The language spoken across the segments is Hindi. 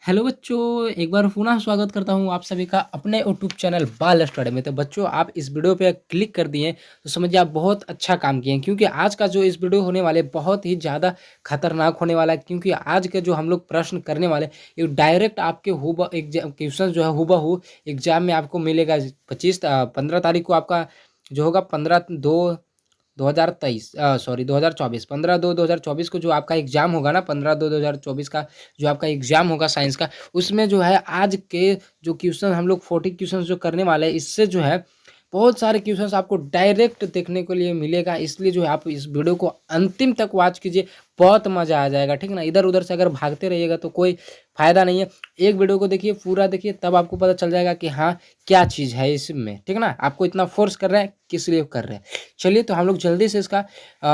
हेलो बच्चों, एक बार पुनः स्वागत करता हूँ आप सभी का अपने यूट्यूब चैनल बाल स्टडी में। तो बच्चों, आप इस वीडियो पे क्लिक कर दिए तो समझिए आप बहुत अच्छा काम किए हैं, क्योंकि आज का जो इस वीडियो होने वाले बहुत ही ज़्यादा खतरनाक होने वाला है। क्योंकि आज के जो हम लोग प्रश्न करने वाले ये डायरेक्ट आपके हुब एग्जाम क्वेश्चन जो है हूबहू एग्जाम में आपको मिलेगा। 15 तारीख को आपका जो होगा 15/2/2023 15/2/2024 को जो आपका एग्जाम होगा ना, 15/2/2024 का जो आपका एग्जाम होगा साइंस का, उसमें जो है आज के जो क्वेश्चन हम लोग 40 क्वेश्चन जो करने वाले हैं, इससे जो है बहुत सारे क्वेश्चंस आपको डायरेक्ट देखने के लिए मिलेगा। इसलिए जो है आप इस वीडियो को अंतिम तक वॉच कीजिए, बहुत मजा आ जाएगा। ठीक है ना, इधर उधर से अगर भागते रहिएगा तो कोई फायदा नहीं है। एक वीडियो को देखिए, पूरा देखिए, तब आपको पता चल जाएगा कि हाँ क्या चीज़ है इसमें। ठीक है ना, आपको इतना फोर्स कर रहे हैं किस लिए कर रहे हैं। चलिए तो हम लोग जल्दी से इसका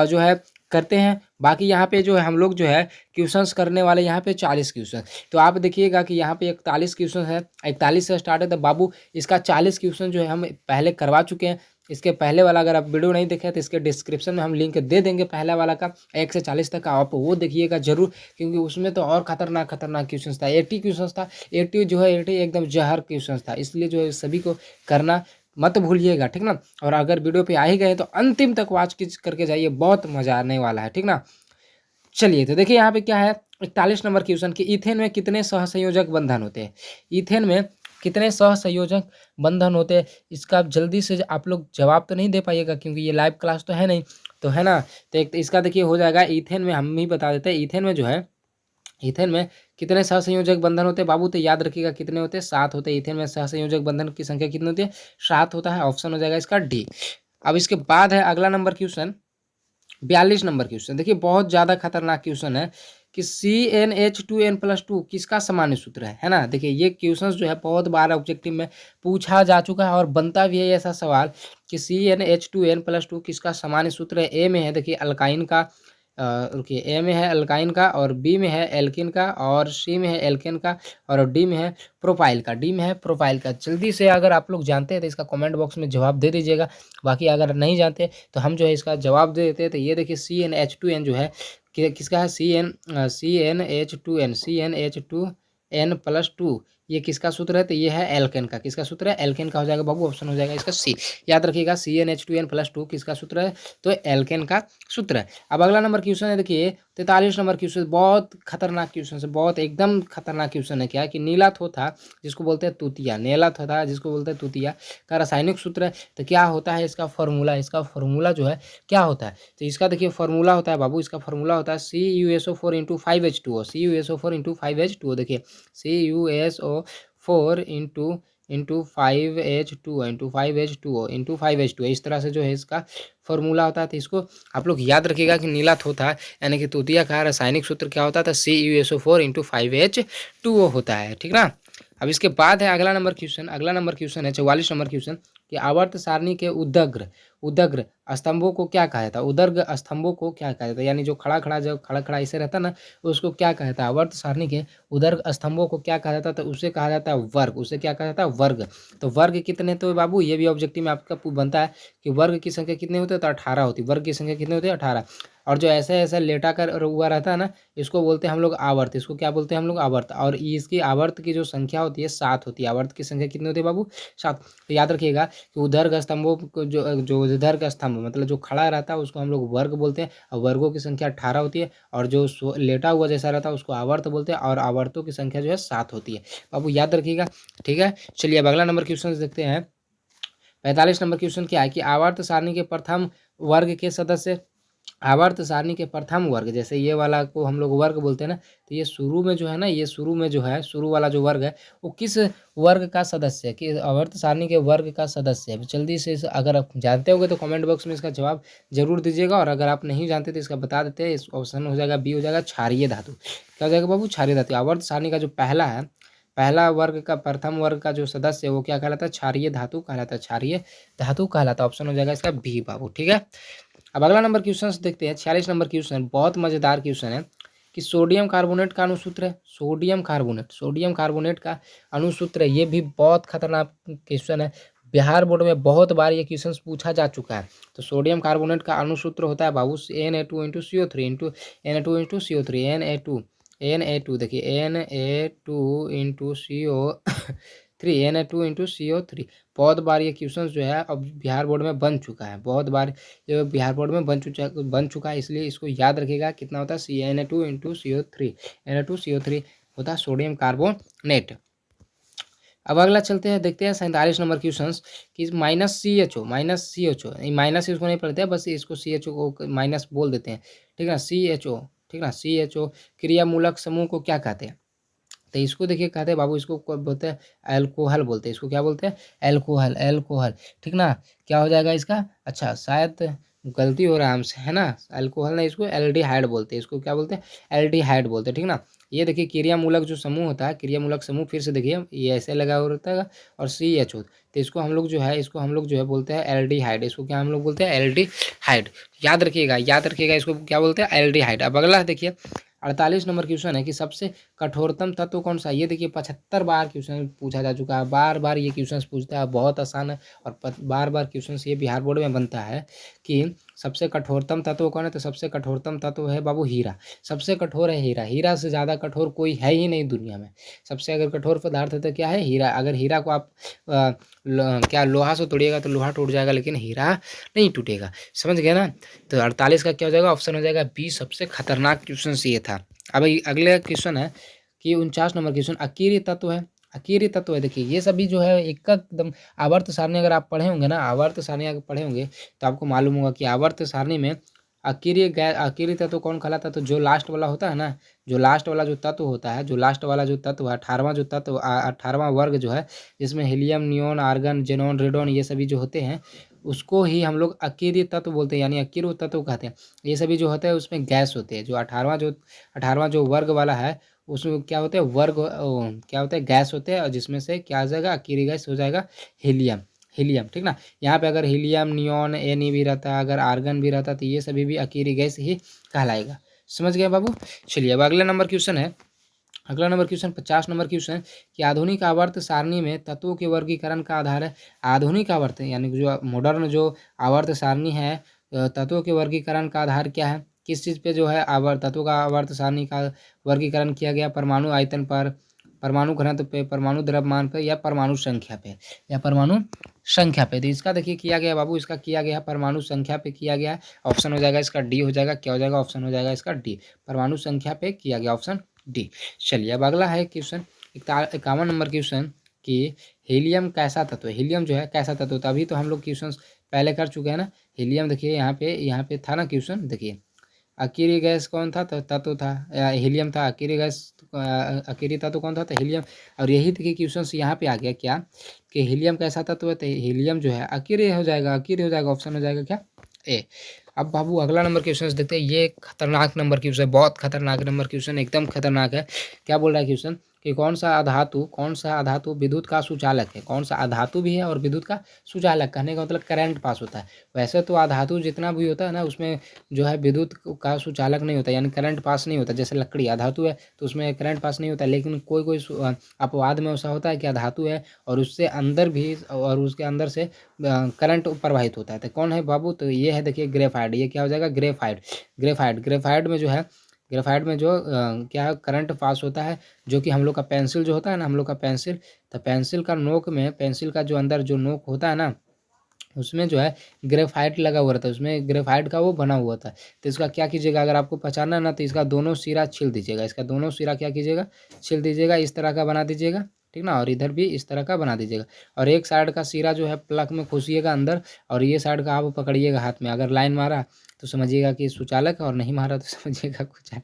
जो है करते हैं। बाकी यहाँ पे जो है हम लोग जो है क्वेश्चंस करने वाले, यहाँ पे 40 क्वेश्चन। तो आप देखिएगा कि यहाँ पे 41 क्वेश्चन है, 41 से स्टार्ट है। तो बाबू इसका 40 क्वेश्चन जो है हम पहले करवा चुके हैं। इसके पहले वाला अगर आप वीडियो नहीं देखे तो इसके डिस्क्रिप्शन में हम लिंक दे देंगे, पहला वाला का 1 से 40 तक का, आप वो देखिएगा जरूर। क्योंकि उसमें तो और खतरनाक खतरनाक क्वेश्चन था, 80 क्वेश्चन था। 80 जो है 80 एकदम जहर क्वेश्चन था। इसलिए जो है सभी को करना मत भूलिएगा। ठीक ना, और अगर वीडियो पे आ ही गए तो अंतिम तक वॉच करके जाइए, बहुत मजा आने वाला है। ठीक ना, चलिए तो देखिए यहाँ पे क्या है। 41 नंबर क्वेश्चन कि इथेन में कितने सहसंयोजक बंधन होते हैं। इथेन में कितने सहसंयोजक बंधन होते हैं, इसका जल्दी से आप लोग जवाब तो नहीं दे पाइएगा, क्योंकि ये लाइव क्लास तो है नहीं, तो है ना। तो एक तो इसका देखिए हो जाएगा, इथेन में हम ही बता देते हैं। इथेन में जो है, इथेन में कितने सहसंयोजक बंधन होते हैं बाबू, तो याद रखिएगा कितने होते हैं, 7 होते हैं। इथेन में सहसंयोजक बंधन की संख्या कितनी होती है, 7 होता है। ऑप्शन हो जाएगा इसका डी। अब इसके बाद है अगला नंबर क्वेश्चन, 42 नंबर क्वेश्चन। देखिए बहुत ज़्यादा खतरनाक क्वेश्चन है कि CnH2n+2 किसका सामान्य सूत्र है ना। देखिए ये क्वेश्चन जो है बहुत बार ऑब्जेक्टिव में पूछा जा चुका है और बनता भी है ऐसा सवाल कि CnH2n+2 किसका सामान्य सूत्र है। ए में है देखिए अल्काइन का, रुकिए, ए में है अल्काइन का, और बी में है एल्किन का, और सी में है एल्केन का, और डी में है प्रोपाइल का। डी में है प्रोपाइल का। जल्दी से अगर आप लोग जानते हैं तो इसका कमेंट बॉक्स में जवाब दे दीजिएगा। बाकी अगर नहीं जानते तो हम जो है इसका जवाब दे देते हैं। तो ये देखिए CnH2n जो है किसका है, CnH2n, ये किसका सूत्र है, तो ये है एल्केन का। किसका सूत्र है, एल्केन का हो जाएगा बाबू। ऑप्शन हो जाएगा इसका सी। याद रखिएगा CnH2n+2 किसका सूत्र है, तो एल्केन का सूत्र है। अब अगला नंबर क्वेश्चन है देखिए 43 नंबर क्वेश्चन, बहुत खतरनाक क्वेश्चन है, बहुत एकदम खतरनाक क्वेश्चन है। क्या है कि नीला थोथा जिसको बोलते हैं तूतिया, नीला थोथा जिसको बोलते हैं तूतिया का रासायनिक सूत्र है। तो क्या होता है इसका फॉर्मूला, इसका फॉर्मूला जो है क्या होता है, तो इसका देखिए फॉर्मूला होता है बाबू, इसका फॉर्मूला होता है CuSO4 × 5H2O। CuSO4 × 5H2O, देखिए CuSO4 इंटू 5H2O इस तरह से जो है इसका फॉर्मूला होता है। तो इसको आप लोग याद रखिएगा कि नीला थोथा यानी कि तूतिया का रासायनिक सूत्र क्या होता है, तो CuSO4 × 5H2O होता है। ठीक ना। अब इसके बाद है अगला नंबर क्वेश्चन, अगला नंबर क्वेश्चन है 44 नंबर क्वेश्चन कि आवर्त सारणी के उदग्र उदग्र स्तंभों को क्या कहा जाता है। उदग्र स्तंभों को क्या कहा जाता है, यानी जो खड़ा खड़ा जो खड़ा खड़ा ऐसे रहता है ना, उसको क्या कहा जाता है। आवर्त सारणी के उदग्र स्तंभों को क्या कहा जाता है, तो उसे कहा जाता है वर्ग। उसे क्या कहा जाता है, वर्ग। तो वर्ग कितने, तो बाबू ये भी ऑब्जेक्टिव में आपका बनता है कि वर्ग की संख्या कितनी होती है, तो 18 होती है। वर्ग की संख्या कितनी होती है, 18। और जो ऐसे ऐसा लेटा कर हुआ रहता है ना, इसको बोलते हैं हम लोग आवर्त। इसको क्या बोलते हैं हम लोग, आवर्त। और इसकी आवर्त की जो संख्या होती है 7 होती है। आवर्त की संख्या कितनी होती है बाबू, 7। तो याद रखिएगा कि उदर्ग स्तंभों को जो जो उदर्ग स्तंभ मतलब जो खड़ा रहता है उसको हम लोग वर्ग बोलते हैं, और वर्गों की संख्या 18 होती है। और जो लेटा हुआ जैसा रहता है उसको आवर्त बोलते हैं, और आवर्तों की संख्या जो है 7 होती है। बाबू याद रखिएगा, ठीक है। चलिए अब अगला नंबर क्वेश्चन देखते हैं। 45 नंबर क्वेश्चन क्या है कि आवर्त सारणी के प्रथम वर्ग के सदस्य, आवर्त सारणी के प्रथम वर्ग, जैसे ये वाला को हम लोग वर्ग बोलते हैं ना, तो ये शुरू में जो है ना, ये शुरू में जो है शुरू वाला जो वर्ग है वो किस वर्ग का सदस्य है, कि आवर्त सारणी के वर्ग का सदस्य है। जल्दी से अगर आप जानते होंगे तो कमेंट बॉक्स में इसका जवाब जरूर दीजिएगा, और अगर आप नहीं जानते तो इसका बता देते हैं। इस ऑप्शन हो जाएगा बी, हो जाएगा क्षारीय धातु। क्या हो जाएगा बाबू, क्षारीय धातु। आवर्त सारणी का जो पहला है, पहला वर्ग का प्रथम वर्ग का जो सदस्य है वो क्या कहलाता है, क्षारीय धातु कहलाता है। क्षारीय धातु कहलाता है। ऑप्शन हो जाएगा इसका बी बाबू, ठीक है। अब अगला नंबर क्वेश्चन देखते हैं। 46 नंबर क्वेश्चन बहुत मजेदार क्वेश्चन है कि सोडियम कार्बोनेट का अणुसूत्र है। सोडियम कार्बोनेट का अणुसूत्र है। ये भी बहुत खतरनाक क्वेश्चन है। बिहार बोर्ड में बहुत बार ये क्वेश्चन पूछा जा चुका है। तो सोडियम कार्बोनेट का अणुसूत्र होता है बाबू Na2 × CO3 Na2 × CO3 Na2 Na2 देखिए Na2 into CO3 Na2 into CO3 बहुत बार ये क्वेश्चन जो है अब बिहार बोर्ड में बन चुका है, बहुत बार ये बिहार बोर्ड में बन चुका है, इसलिए इसको याद रखिएगा। कितना होता है Na2 इंटू CO3, Na2CO3 होता है सोडियम कार्बोनेट। अब अगला चलते हैं, देखते हैं 47 नंबर क्वेश्चन कि -CHO माइनस इसको नहीं पढ़ते हैं, बस इसको CHO को माइनस बोल देते हैं, ठीक है। CHO, ठीक ना, CHO क्रियामूलक समूह को क्या कहते हैं? तो इसको देखिए कहते हैं बाबू, इसको बोलते हैं अल्कोहल बोलते हैं, इसको क्या बोलते हैं? अल्कोहल, ठीक ना। क्या हो जाएगा इसका? अच्छा शायद गलती हो रहा है हमसे, है ना, अल्कोहल नहीं, इसको एल्डिहाइड बोलते हैं, इसको क्या बोलते हैं? एल्डिहाइड बोलते हैं, ठीक ना। ये देखिए क्रियामूलक जो समूह होता है, क्रियामूलक समूह फिर से देखिए ये ऐसे लगा हुआ रहता है और CHO, तो इसको हम लोग जो है बोलते हैं एल्डिहाइड। इसको क्या हम लोग बोलते हैं? एल्डिहाइड। याद रखिएगा इसको क्या बोलते हैं? एल्डिहाइड। अब अगला देखिए 48 नंबर क्वेश्चन है कि सबसे कठोरतम तत्व कौन सा है? ये देखिए 75 बार क्वेश्चन पूछा जा चुका है, बार बार ये क्वेश्चन पूछता है, बहुत आसान है और बार बार क्वेश्चन ये बिहार बोर्ड में बनता है कि सबसे कठोरतम तत्व कौन है? तो सबसे कठोरतम तत्व है बाबू हीरा। सबसे कठोर है हीरा, हीरा से ज़्यादा कठोर कोई है ही नहीं दुनिया में। सबसे अगर कठोर पदार्थ है तो क्या है? हीरा। अगर हीरा को आप क्या लोहा से तोड़िएगा तो लोहा टूट जाएगा, लेकिन हीरा नहीं टूटेगा, समझ गए ना। तो 48 का क्या हो जाएगा? ऑप्शन हो जाएगा बी, सबसे खतरनाक क्वेश्चन ये था। अब अगले क्वेश्चन है कि 49 नंबर क्वेश्चन अकीरी तत्व है। अकीरी तत्व है, देखिए ये सभी जो है एकदम आवर्त सारणी अगर आप पढ़े होंगे ना, आवर्त सारणी अगर पढ़े होंगे तो आपको मालूम होगा कि आवर्त सारणी में अकीरी तत्व कौन कहलाता है? तो जो लास्ट वाला होता है ना, जो लास्ट वाला जो तत्व होता है, जो लास्ट वाला जो तत्व है, 18वां जो तत्व, 18वां वर्ग जो है, जिसमें helium, neon, argon, xenon, radon ये सभी जो होते हैं, उसको ही हम लोग अकीरी तत्व बोलते हैं, यानी अकीर तत्व कहते हैं। ये सभी जो होता है उसमें गैस होते हैं। जो 18वां जो वर्ग वाला है उसमें क्या होते हैं? क्या होता है? गैस होते हैं, और जिसमें से क्या आ जाएगा? अकीरी गैस हो जाएगा हीलियम, ठीक ना। यहाँ पे अगर हीलियम, नियोन, Ne भी रहता, अगर आर्गन भी रहता, तो ये सभी भी अकीरी गैस ही कहलाएगा। समझ गए बाबू? चलिए अब अगला नंबर क्वेश्चन है, अगला नंबर क्वेश्चन 50 नंबर क्वेश्चन कि आधुनिक आवर्त सारणी में तत्वों के वर्गीकरण का आधार है। आधुनिक आवर्त यानी जो मॉडर्न जो आवर्त सारणी है, तत्वों के वर्गीकरण का आधार क्या है? किस चीज़ पे जो है तत्वों का आवर्त सारणी का वर्गीकरण किया गया? परमाणु आयतन पर, परमाणु घनत्व पे, परमाणु द्रव्यमान पे, या परमाणु संख्या पे, या परमाणु संख्या पे। तो इसका देखिए किया गया बाबू, इसका किया गया परमाणु संख्या पे किया गया है। ऑप्शन हो जाएगा इसका डी हो जाएगा। क्या हो जाएगा? ऑप्शन हो जाएगा इसका डी, परमाणु संख्या पे किया गया, ऑप्शन डी। चलिए अब अगला है क्वेश्चन 51 नंबर क्वेश्चन कि हीलियम कैसा तत्व है? हीलियम जो है कैसा तत्व होता है? अभी तो हम लोग क्वेश्चन पहले कर चुके हैं ना। हीलियम देखिए यहाँ पे था ना क्वेश्चन, देखिए अकीरी गैस कौन था? तो तत्व था हीलियम था। अकीरी गैस अकीरी तत्व कौन था? तो हीलियम। और यही देखिए क्वेश्चन यहाँ पे आ गया क्या कि हीलियम कैसा तत्व है? तो हीलियम जो है अकीरी हो जाएगा, अकीरी हो जाएगा, ऑप्शन हो जाएगा क्या? ए। अब बाबू अगला नंबर क्वेश्चन देखते हैं, ये खतरनाक नंबर क्वेश्चन, बहुत खतरनाक नंबर क्वेश्चन, एकदम खतरनाक है। क्या बोल रहा है क्वेश्चन कि कौन सा अधातु विद्युत का सुचालक है? कौन सा अधातु भी है और विद्युत का सुचालक, कहने का मतलब करंट पास होता है। वैसे तो अधातु जितना भी होता है ना उसमें जो है विद्युत का सुचालक नहीं होता, यानी करंट पास नहीं होता। जैसे लकड़ी अधातु है तो उसमें करंट पास नहीं होता, लेकिन कोई अपवाद में ऐसा होता है कि अधातु है और उससे अंदर भी और उसके अंदर से करंट प्रवाहित होता है। तो कौन है बाबू? तो ये है देखिए ग्रेफाइट। ये क्या हो जाएगा? ग्रेफाइट में जो है, ग्रेफाइट में जो क्या है करंट पास होता है, जो कि हम लोग का पेंसिल जो होता है ना, हम लोग का पेंसिल, तो पेंसिल का नोक में, पेंसिल का जो अंदर जो नोक होता है ना, उसमें जो है ग्रेफाइट लगा हुआ रहता है, उसमें ग्रेफाइट का वो बना हुआ था। तो इसका क्या कीजिएगा, अगर आपको पहचानना ना, तो इसका दोनों सिरा छील दीजिएगा, इसका दोनों सिरा क्या कीजिएगा? छील दीजिएगा, इस तरह का बना दीजिएगा, ठीक ना। और इधर भी इस तरह का बना दीजिएगा, और एक साइड का सिरा जो है प्लग में घुसिएगा अंदर, और ये साइड का आप पकड़िएगा हाथ में। अगर लाइन मारा तो समझिएगा कि सुचालक है, और नहीं मारा तो समझिएगा कुछ है।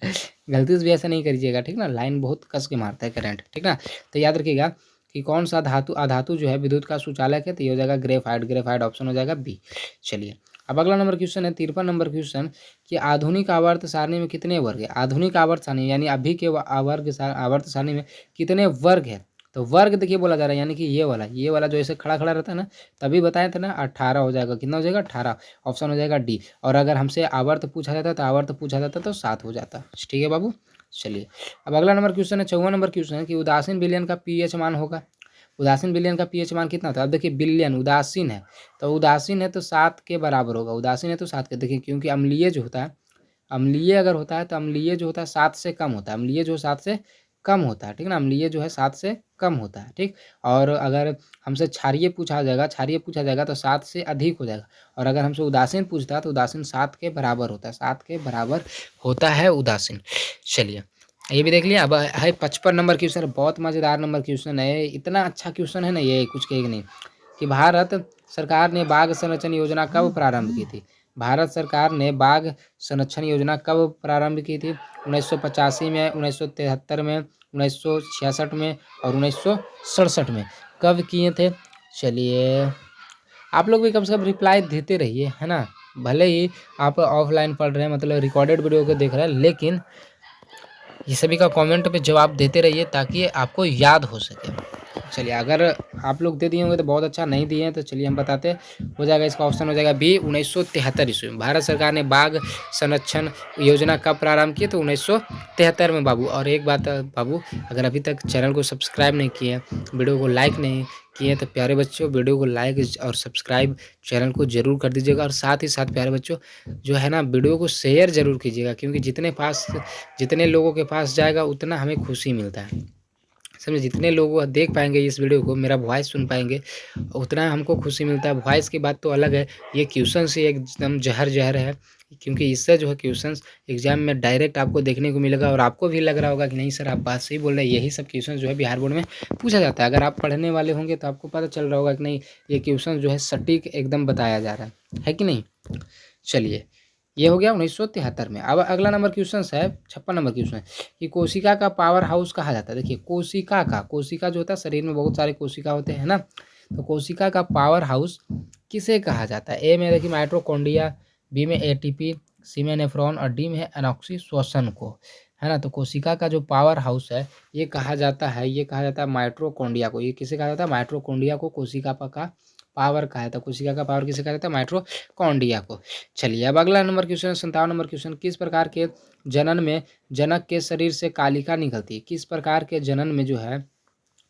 गलती से भी ऐसा नहीं करिएगा, ठीक ना। लाइन बहुत कस के मारता है करंट, ठीक ना। तो याद रखिएगा कि कौन सा अधातु जो है विद्युत का सुचालक है? तो ये हो जाएगा ग्रेफाइट ऑप्शन हो जाएगा बी। चलिए अब अगला नंबर क्वेश्चन है 53 नंबर क्वेश्चन कि आधुनिक आवर्त सारणी में कितने वर्ग है? आधुनिक आवर्त सारणी यानी अभी के आवर्त सारणी में कितने वर्ग है? तो वर्ग देखिए बोला जा रहा है, यानी कि ये वाला जो ऐसे खड़ा खड़ा रहता है ना, तभी बताए थे ना, 18 हो जाएगा। कितना हो जाएगा? 18, ऑप्शन हो जाएगा डी। और अगर हमसे आवर्त पूछा जाता तो 7 हो जाता। ठीक है बाबू। चलिए अब अगला नंबर क्वेश्चन है 54 नंबर क्वेश्चन है कि उदासीन विलयन का पीएच मान होगा। उदासीन विलयन का पीएच मान कितना था? अब देखिए विलयन उदासीन है, तो उदासीन है तो 7 के बराबर होगा। उदासीन है तो 7 के, देखिए क्योंकि अम्लीय जो होता है, अम्लीय अगर होता है तो अम्लीय जो होता है 7 से कम होता है, अम्लीय जो 7 से कम होता है, ठीक है ना, अम्लीय जो है 7 से कम होता है, ठीक। और अगर हमसे क्षारीय पूछा जाएगा तो 7 से अधिक हो जाएगा। और अगर हमसे उदासीन पूछता है तो उदासीन 7 के बराबर होता है, 7 के बराबर होता है उदासीन। चलिए ये भी देख लिया। अब है 55 नंबर क्वेश्चन, बहुत मज़ेदार नंबर क्वेश्चन है, इतना अच्छा क्वेश्चन है ना ये, कुछ कहेगा नहीं। कि भारत सरकार ने बाघ संरक्षण योजना कब प्रारंभ की थी? भारत सरकार ने बाघ संरक्षण योजना कब प्रारंभ की थी? 1985 में, 1973 में, 1966 में और 1967 में। कब किए थे? चलिए आप लोग भी कम से कम रिप्लाई देते रहिए, है ना। भले ही आप ऑफलाइन पढ़ रहे हैं, मतलब रिकॉर्डेड वीडियो को देख रहे हैं, लेकिन ये सभी का कमेंट पे जवाब देते रहिए ताकि आपको याद हो सके। चलिए अगर आप लोग दे दिए होंगे तो बहुत अच्छा, नहीं दिए हैं तो चलिए हम बताते हैं। हो जाएगा इसका ऑप्शन हो जाएगा बी, 1973 ईस्वी में भारत सरकार ने बाघ संरक्षण योजना कब प्रारंभ की? तो 1973 में बाबू। और एक बात बाबू, अगर अभी तक चैनल को सब्सक्राइब नहीं किए, वीडियो को लाइक नहीं किए तो प्यारे बच्चों वीडियो को लाइक और सब्सक्राइब चैनल को जरूर कर दीजिएगा। और साथ ही साथ प्यारे बच्चों जो है ना वीडियो को शेयर जरूर कीजिएगा, क्योंकि जितने लोगों के पास जाएगा उतना हमें खुशी मिलता है, समझे। जितने लोग देख पाएंगे इस वीडियो को, मेरा वॉइस सुन पाएंगे, उतना हमको खुशी मिलता है। वॉइस की बात तो अलग है, ये क्वेश्चन से एकदम जहर जहर है, क्योंकि इससे जो है क्वेश्चन एग्जाम में डायरेक्ट आपको देखने को मिलेगा। और आपको भी लग रहा होगा कि नहीं सर आप बात सही बोल रहे हैं, यही सब क्वेश्चन जो है बिहार बोर्ड में पूछा जाता है। अगर आप पढ़ने वाले होंगे तो आपको पता चल रहा होगा कि नहीं ये क्वेश्चन जो है सटीक एकदम बताया जा रहा है कि नहीं। चलिए ये हो गया 1973 में। अब अगला नंबर क्वेश्चन है 56 नंबर क्वेश्चन है कि कोशिका का पावर हाउस कहा जाता है। देखिए कोशिका जो होता है, शरीर में बहुत सारे कोशिका होते हैं ना, तो कोशिका का पावर हाउस किसे कहा जाता है? ए में देखिए माइटोकॉन्ड्रिया, बी में एटीपी, सी में नेफ्रॉन और डी में है एनॉक्सी श्वसन को, है ना। तो कोशिका का जो पावर हाउस है ये कहा जाता है माइटोकॉन्ड्रिया को। ये किसे कहा जाता है? माइटोकॉन्ड्रिया को कोशिका का पावर कहा जाता है। कोशिका का पावर किसे कहा जाता है? माइटोकॉन्ड्रिया को। चलिए अब अगला नंबर क्वेश्चन 57 नंबर क्वेश्चन, किस प्रकार के जनन में जनक के शरीर से कालिका निकलती है? किस प्रकार के जनन में जो है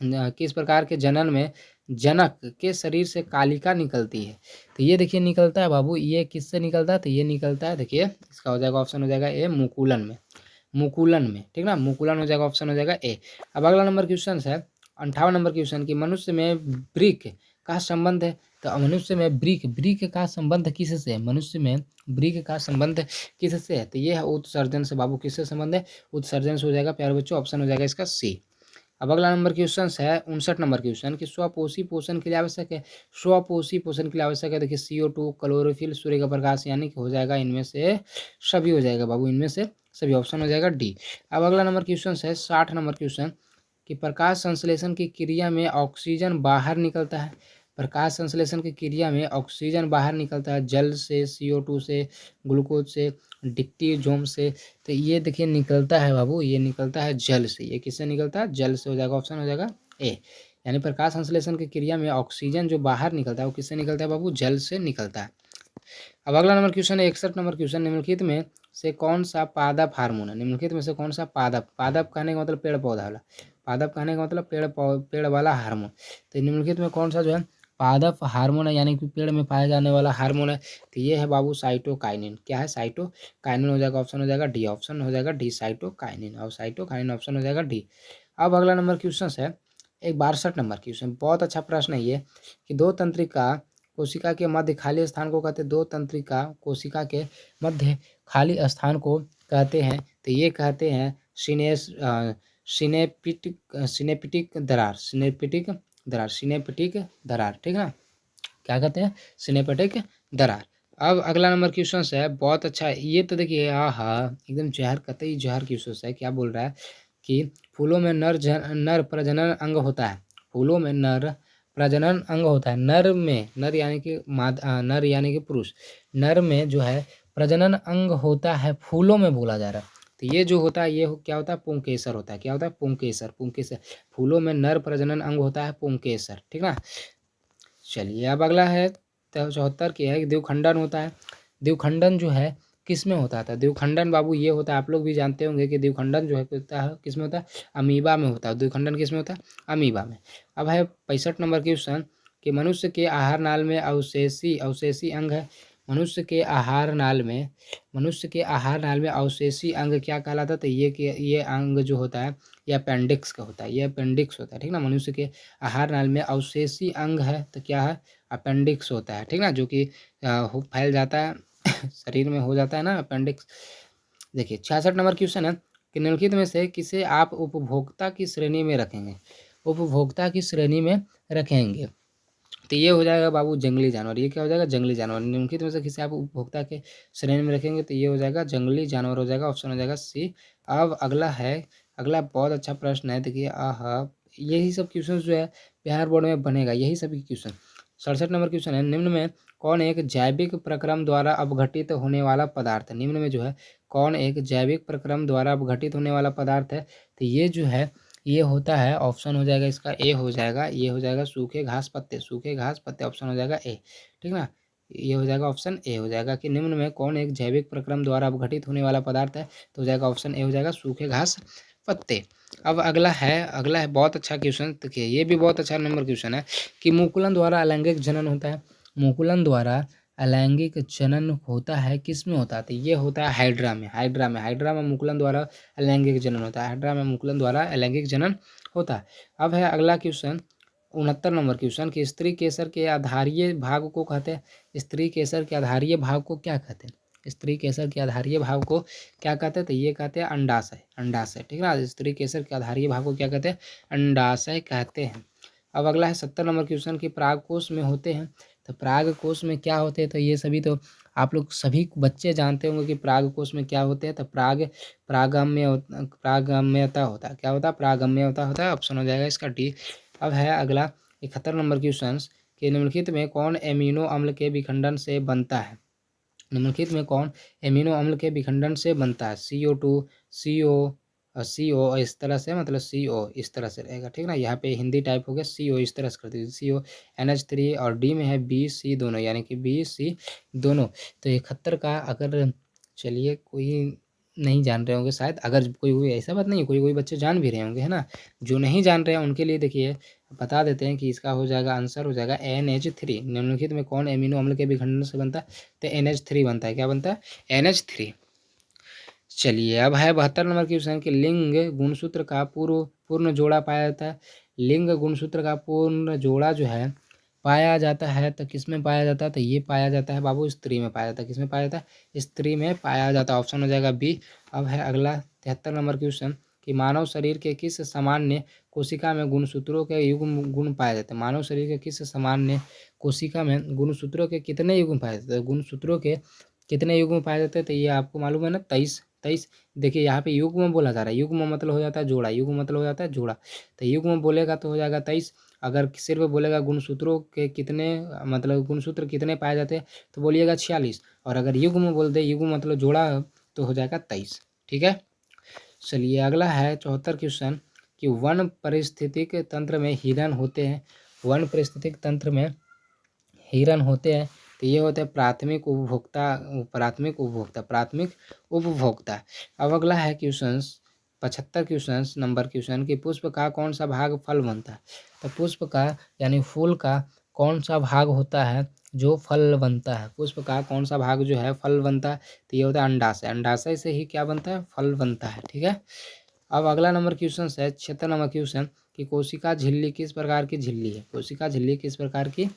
किस प्रकार के जनन में जनक के शरीर से कालिका निकलती है? तो ये देखिए निकलता है बाबू, ये किससे निकलता है? तो ये निकलता है, देखिए इसका हो जाएगा ऑप्शन हो जाएगा ए, मुकुलन में, ठीक ना, मुकुलन हो जाएगा, ऑप्शन हो जाएगा ए। अब अगला नंबर क्वेश्चन है 58 नंबर क्वेश्चन की मनुष्य में ब्रिक का संबंध है। तो मनुष्य में ब्रिक का संबंध किससे है? मनुष्य में ब्रिक का संबंध किससे है? तो ये है उत्सर्जन से बाबू। किससे संबंध है? उत्सर्जन से हो जाएगा प्यारे बच्चों, ऑप्शन हो जाएगा इसका सी। अब अगला नंबर क्वेश्चन है 59 नंबर क्वेश्चन कि स्वपोषी पोषण के लिए आवश्यक है। स्वपोषी पोषण के लिए आवश्यक है, देखिए CO2, क्लोरोफिल, सूर्य का प्रकाश, यानी कि हो जाएगा इनमें से सभी, हो जाएगा बाबू इनमें से सभी, ऑप्शन हो जाएगा डी। अब अगला नंबर क्वेश्चन है 60 नंबर क्वेश्चन कि प्रकाश संश्लेषण की क्रिया में ऑक्सीजन बाहर निकलता है। प्रकाश संश्लेषण की क्रिया में ऑक्सीजन बाहर निकलता है जल से, CO2 से, ग्लूकोज से, डिक्टियोजोम से। तो ये देखिए निकलता है बाबू, ये निकलता है जल से। ये किससे निकलता है? जल से, हो जाएगा ऑप्शन हो जाएगा ए। यानी प्रकाश संश्लेषण की क्रिया में ऑक्सीजन जो बाहर निकलता है वो किससे निकलता है बाबू? जल से निकलता है। अब अगला नंबर क्वेश्चन है 61 नंबर क्वेश्चन, निम्नलिखित में से कौन सा पादप हार्मोन है? निम्नलिखित में से कौन सा पादप कहने का मतलब पेड़ पौधा वाला, पादप कहने का मतलब पेड़ वाला हार्मोन। तो निम्नलिखित में कौन सा जो है पादप हार्मोन है, यानी कि पेड़ में पाया जाने वाला हार्मोन है? तो ये है बाबू साइटोकाइनिन। क्या है? साइटोकाइनिन हो जाएगा, ऑप्शन हो जाएगा डी, ऑप्शन हो जाएगा डी साइटोकाइनिन। और साइटोकाइनिन ऑप्शन हो जाएगा डी। अब अगला नंबर क्वेश्चन है एक 62 नंबर क्वेश्चन, बहुत अच्छा प्रश्न है ये कि दो तंत्रिका कोशिका के मध्य खाली स्थान को कहते हैं, दो तंत्रिका कोशिका के मध्य खाली स्थान को कहते हैं। तो ये कहते हैं सिनेप्टिक दरार, ठीक है ना, क्या कहते हैं? सिनेप्टिक दरार। अब अगला नंबर क्वेश्चन है बहुत अच्छा है ये, तो देखिए एकदम जहर, कतई जहर क्वेश्चन है। क्या बोल रहा है कि फूलों में नर प्रजनन अंग होता है। फूलों में नर प्रजनन अंग होता है। नर यानी कि पुरुष, नर में जो है प्रजनन अंग होता है, फूलों में बोला जा रहा है। तो ये जो होता है ये क्या होता है? पुंकेसर होता है। क्या होता है? पुंकेसर। फूलों में नर प्रजनन अंग होता है पुंकेसर, ठीक ना। चलिए अब अगला है 74 की है कि द्विखंडन होता है। द्विखंडन जो है किस में होता था? द्विखंडन बाबू ये होता है, आप लोग भी जानते होंगे कि द्विखंडन जो है होता है किस में होता है? अमीबा में होता है। द्विखंडन किस में होता है? अमीबा में। अब है 65 नंबर क्वेश्चन कि मनुष्य के आहार नाल में अवशेषी अंग है। मनुष्य के आहार नाल में अवशेषी अंग क्या कहलाता है? तो ये अंग जो होता है ये अपेंडिक्स का होता है, ये अपेंडिक्स होता है, ठीक ना। मनुष्य के आहार नाल में अवशेषी अंग है तो क्या है? अपेंडिक्स होता है, ठीक ना, जो कि फैल जाता है शरीर में हो जाता है ना अपेंडिक्स। देखिए 66 नंबर क्वेश्चन है कि निम्नलिखित में से किसे आप उपभोक्ता की श्रेणी में रखेंगे? उपभोक्ता की श्रेणी में रखेंगे तो ये हो जाएगा बाबू जंगली जानवर। ये क्या हो जाएगा? जंगली जानवर। निम्नलिखित में से किसे आप उपभोक्ता के श्रेणी में रखेंगे तो ये हो जाएगा जंगली जानवर हो जाएगा, ऑप्शन हो जाएगा सी। अब अगला बहुत अच्छा प्रश्न है, देखिए यही सब क्वेश्चन जो है बिहार बोर्ड में बनेगा, यही सभी क्वेश्चन। 67 नंबर क्वेश्चन है, निम्न में कौन एक जैविक प्रक्रम द्वारा अपघटित होने वाला पदार्थ है? निम्न में जो है कौन एक जैविक प्रक्रम द्वारा अपघटित होने वाला पदार्थ है? तो ये जो है ये होता है, ऑप्शन हो जाएगा इसका ए हो जाएगा, ये हो जाएगा सूखे घास पत्ते, सूखे घास पत्ते, ऑप्शन हो जाएगा ए, ठीक ना। ये हो जाएगा ऑप्शन ए हो जाएगा कि निम्न में कौन एक जैविक प्रक्रम द्वारा अपघटित होने वाला पदार्थ है? तो हो जाएगा ऑप्शन ए हो जाएगा सूखे घास पत्ते। अब अगला है बहुत अच्छा क्वेश्चन, देखिए ये भी बहुत अच्छा नंबर क्वेश्चन है कि मुकुलन द्वारा अलैंगिक जनन होता है। मुकुलन द्वारा अलैंगिक जनन होता है किस में होता है? तो ये होता है हाइड्रा में मुकुलन द्वारा अलैंगिक जनन होता है, हाइड्रा में मुकुलन द्वारा अलैंगिक जनन होता है। अब है अगला क्वेश्चन 69 नंबर क्वेश्चन कि स्त्री केसर के आधारीय भाग को कहते हैं? स्त्री केसर के आधारीय भाग को क्या कहते हैं? स्त्री केसर के आधारीय भाग को क्या कहते हैं? तो ये कहते हैं अंडाशय, ठीक ना। स्त्री केसर के आधारीय भाग को क्या कहते हैं? अंडाशय कहते हैं। अब अगला है 70 नंबर क्वेश्चन कि पराग कोश में होते हैं, तो पराग कोश में क्या होते हैं? तो ये सभी तो आप लोग सभी बच्चे जानते होंगे कि पराग कोश में क्या होते हैं। तो परागम्यता होता है, क्या होता है? परागम्यता होता है, ऑप्शन हो जाएगा इसका डी। अब है अगला 71 नंबर क्वेश्चन कि निम्नलिखित में कौन एमिनो अम्ल के विखंडन से बनता है? निम्नलिखित में कौन एमिनो अम्ल के विखंडन से बनता है? CO2, CO इस तरह से, मतलब CO इस तरह से रहेगा, ठीक ना। यहाँ पे हिंदी टाइप हो गया, CO इस तरह से कर दीजिए, CO NH3 और डी में है BC दोनों, यानी कि BC दोनों। तो 71 का अगर चलिए कोई नहीं जान रहे होंगे शायद, अगर कोई ऐसा बात नहीं है, कोई बच्चे जान भी रहे होंगे, है ना। जो नहीं जान रहे हैं उनके लिए देखिए बता देते हैं कि इसका हो जाएगा आंसर हो जाएगा NH3। निम्नलिखित में कौन एमिनो अम्ल के विखंडन से बनता है? तो NH3 बनता है, क्या बनता है? NH3। चलिए अब है 72 नंबर क्वेश्चन कि लिंग गुणसूत्र का पूर्ण जोड़ा पाया जाता है। लिंग गुणसूत्र का पूर्ण जोड़ा जो है पाया जाता है तो किस में पाया जाता है? तो ये पाया जाता है बाबू स्त्री में पाया जाता है। किस में पाया जाता है? स्त्री में पाया जाता है, ऑप्शन हो जाएगा बी। अब है अगला 73 नंबर क्वेश्चन कि मानव शरीर के किस सामान्य कोशिका में गुणसूत्रों के युग्म गुण पाए जाते हैं? मानव शरीर के किस सामान्य कोशिका में गुणसूत्रों के कितने युग्म पाए जाते हैं? गुणसूत्रों के कितने युग्म पाए जाते हैं? तो ये आपको मालूम है ना, 23। देखिए यहाँ पे युग्म बोला जा रहा है, युग्म मतलब हो जाता है जोड़ा, युग्म मतलब हो जाता है जोड़ा। तो युग्म बोलेगा तो हो जाएगा 23। अगर सिर्फ बोलेगा गुणसूत्रों के कितने, मतलब गुणसूत्र कितने पाए जाते हैं, तो बोलिएगा 46। और अगर युग्म बोल दे, युग्म मतलब जोड़ा, तो हो जाएगा 23, ठीक है। चलिए अगला है 74 क्वेश्चन कि वन पारिस्थितिक तंत्र में हिरन होते हैं। वन पारिस्थितिक तंत्र में हिरन होते हैं तो ये होते हैं प्राथमिक उपभोक्ता। अब अगला है क्वेश्चन 75 क्वेश्चन नंबर क्वेश्चन कि पुष्प का कौन सा भाग फल बनता है? तो पुष्प का यानी फूल का कौन सा भाग होता है जो फल बनता है? पुष्प का कौन सा भाग जो है फल बनता है? तो ये होता है अंडाशय, अंडाशय से ही क्या बनता है? फल बनता है, ठीक है। अब अगला नंबर क्वेश्चन है 76 नंबर क्वेश्चन कि कोशिका झिल्ली किस प्रकार की झिल्ली है? कोशिका झिल्ली किस प्रकार की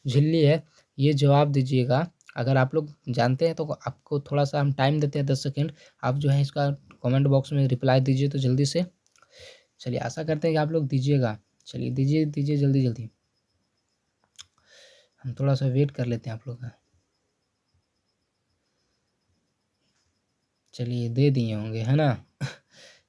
झिल्ली है? ये जवाब दीजिएगा। अगर आप लोग जानते हैं तो आपको थोड़ा सा हम टाइम देते हैं 10 सेकेंड, आप जो है इसका कमेंट बॉक्स में रिप्लाई दीजिए तो जल्दी से। चलिए आशा करते हैं कि आप लोग दीजिएगा। चलिए दीजिए जल्दी जल्दी, हम थोड़ा सा वेट कर लेते हैं आप लोग का। चलिए दे दिए होंगे, है ना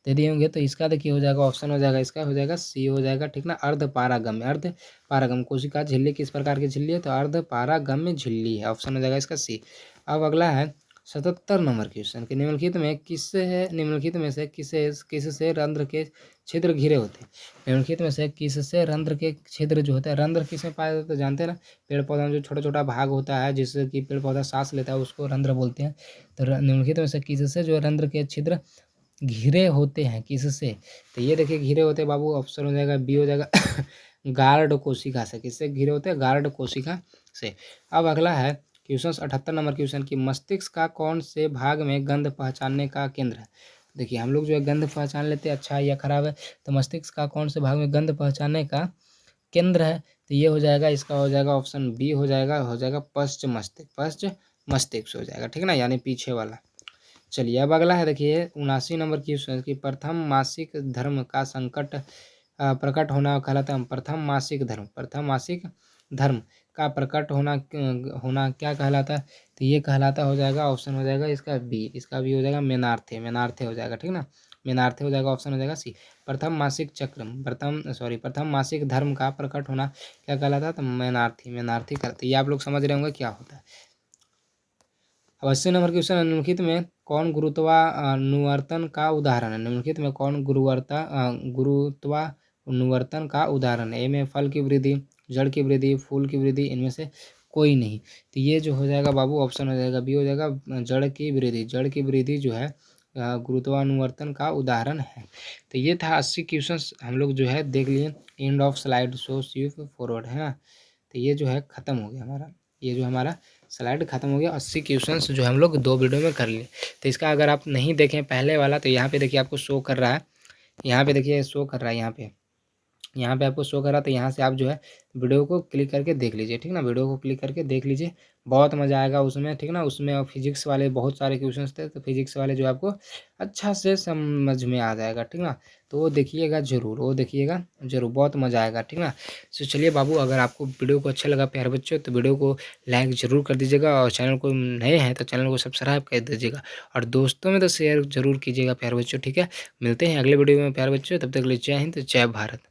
दे दिए होंगे तो इसका देखिए हो जाएगा, ऑप्शन हो जाएगा इसका हो जाएगा सी हो जाएगा, ठीक ना। अर्ध पारागम्य कोशिका झिल्ली किस प्रकार की झिल्ली है? तो अर्ध पारागम्य झिल्ली है, ऑप्शन हो जाएगा इसका सी। अब अगला है 77 नंबर क्वेश्चन कि निम्नलिखित में से किससे रंध्र के छिद्र घिरे होते हैं? निम्नलिखित में से किससे रंध्र के छिद्र जो होते हैं, रंध्र किसमें पाया जाता है? जानते हैं ना, पेड़ पौधा में जो छोटा छोटा भाग होता है जिससे कि पेड़ पौधा सांस लेता है उसको रंध्र बोलते हैं। तो निम्नलिखित में से किससे जो रंध्र के छिद्र घिरे होते हैं, किससे? तो ये देखिए घिरे होते हैं बाबू, ऑप्शन हो जाएगा बी हो जाएगा गार्ड कोशिका से। किससे घिरे होते हैं? गार्ड कोशिका से। अब अगला है क्वेश्चन 78 नंबर क्वेश्चन की मस्तिष्क का कौन से भाग में गंध पहचानने का केंद्र है। देखिए हम लोग जो है गंध पहचान लेते हैं अच्छा है या खराब है, तो मस्तिष्क का कौन से भाग में गंध पहचानने का केंद्र है, तो ये हो जाएगा, इसका हो जाएगा ऑप्शन बी हो जाएगा पश्च मस्तिष्क हो जाएगा, ठीक ना, यानी पीछे वाला। चलिए अब अगला है, देखिए 79 नंबर क्वेश्चन की प्रथम मासिक धर्म का संकट प्रकट होना कहलाता है। प्रथम मासिक धर्म का प्रकट होना क्या कहलाता है, तो ये कहलाता हो जाएगा, ऑप्शन हो जाएगा इसका भी हो जाएगा मेनार्थे हो जाएगा, ठीक ना, मेनार्थे हो जाएगा, ऑप्शन हो जाएगा सी। प्रथम मासिक धर्म का प्रकट होना क्या कहलाता है, तो मेनार्थी कहलाता है। ये आप लोग समझ रहे होंगे क्या होता है। अब 80 नंबर क्वेश्चन, निम्नलिखित में कौन गुरुत्वानुवर्तन का उदाहरण है। निम्नलिखित में कौन गुरुत्वानुवर्तन का उदाहरण है। ए में फल की वृद्धि, जड़ की वृद्धि, फूल की वृद्धि, इनमें से कोई नहीं। तो ये जो हो जाएगा बाबू, ऑप्शन हो जाएगा बी हो जाएगा, जड़ की वृद्धि जो है गुरुत्वानुवर्तन का उदाहरण है। तो ये था 80 क्वेश्चंस हम लोग जो है देख लिए। End of slide show you forward है ना। तो ये जो है ख़त्म हो गया हमारा, ये जो हमारा स्लाइड ख़त्म हो गया। 80 क्वेश्चंस जो हम लोग 2 वीडियो में कर लिए। तो इसका अगर आप नहीं देखें पहले वाला, तो यहाँ पे देखिए आपको शो कर रहा है, यहाँ पे देखिए शो कर रहा है, यहाँ पे आपको शो कर रहा, तो यहाँ से आप जो है वीडियो को क्लिक करके देख लीजिए, ठीक ना, वीडियो को क्लिक करके देख लीजिए, बहुत मज़ा आएगा उसमें, ठीक ना। उसमें फिजिक्स वाले बहुत सारे क्वेश्चंस थे, तो फिजिक्स वाले जो आपको अच्छा से समझ में आ जाएगा, ठीक ना। तो वो देखिएगा ज़रूर, बहुत मज़ा आएगा, ठीक ना। तो चलिए बाबू, अगर आपको वीडियो को अच्छा लगा प्यारे बच्चों, तो वीडियो को लाइक ज़रूर कर दीजिएगा, और चैनल को नए हैं तो चैनल को सब्सक्राइब कर दीजिएगा, और दोस्तों में तो शेयर ज़रूर कीजिएगा प्यारे बच्चों, ठीक है। मिलते हैं अगले वीडियो में प्यारे बच्चों, तब तक के लिए जय हिंद, जय भारत।